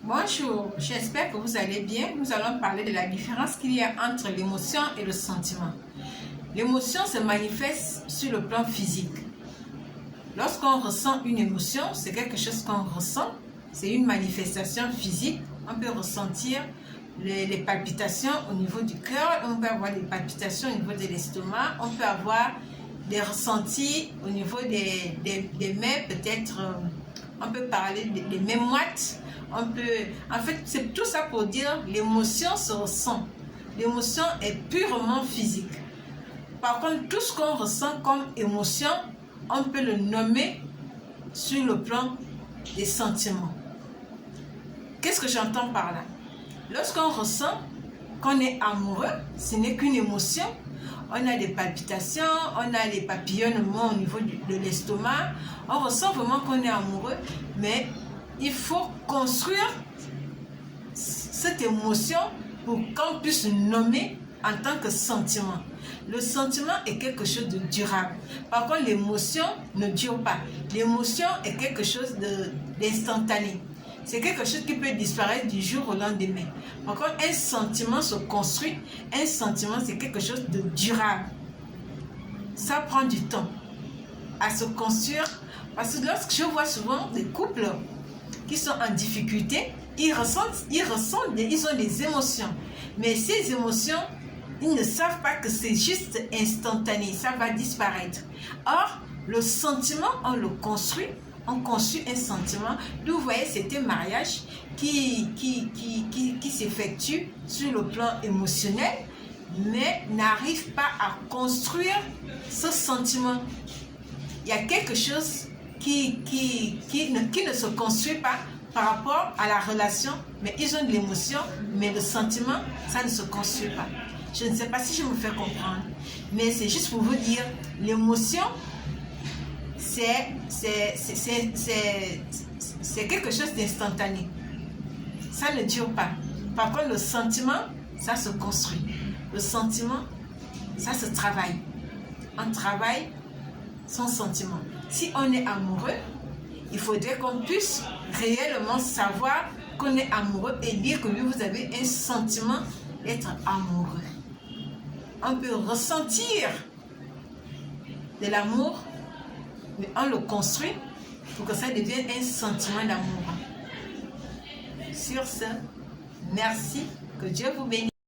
Bonjour, j'espère que vous allez bien. Nous allons parler de la différence qu'il y a entre l'émotion et le sentiment. L'émotion se manifeste sur le plan physique. Lorsqu'on ressent une émotion, c'est quelque chose qu'on ressent, c'est une manifestation physique. On peut ressentir les palpitations au niveau du cœur, on peut avoir des palpitations au niveau de l'estomac, on peut avoir des ressentis au niveau des mains, peut-être on peut parler des mains moites. En fait, c'est tout ça pour dire l'émotion se ressent. L'émotion est purement physique. Par contre, tout ce qu'on ressent comme émotion, on peut le nommer sur le plan des sentiments. Qu'est-ce que j'entends par là? Lorsqu'on ressent qu'on est amoureux, ce n'est qu'une émotion. On a des palpitations, on a des papillonnements au niveau de l'estomac. On ressent vraiment qu'on est amoureux, mais il faut construire cette émotion pour qu'on puisse nommer en tant que sentiment. Le sentiment est quelque chose de durable. Par contre, l'émotion ne dure pas. L'émotion est quelque chose d'instantané. C'est quelque chose qui peut disparaître du jour au lendemain. Par contre, un sentiment se construit. Un sentiment, c'est quelque chose de durable. Ça prend du temps à se construire. Parce que lorsque je vois souvent des couples qui sont en difficulté, ils ont des émotions. Mais ces émotions, ils ne savent pas que c'est juste instantané. Ça va disparaître. Or, le sentiment, on le construit. On construit un sentiment. Vous voyez, c'est un mariage qui s'effectue sur le plan émotionnel, mais n'arrive pas à construire ce sentiment. Il y a quelque chose qui ne se construit pas par rapport à la relation, mais ils ont de l'émotion, mais le sentiment, ça ne se construit pas. Je ne sais pas si je me fais comprendre, mais c'est juste pour vous dire, l'émotion, c'est quelque chose d'instantané. Ça ne dure pas. Par contre, le sentiment, ça se construit. Le sentiment, ça se travaille. On travaille son sentiment. Si on est amoureux, il faudrait qu'on puisse réellement savoir qu'on est amoureux et dire que vous avez un sentiment d'être amoureux. On peut ressentir de l'amour, mais on le construit pour que ça devienne un sentiment d'amour. Sur ce, merci, que Dieu vous bénisse.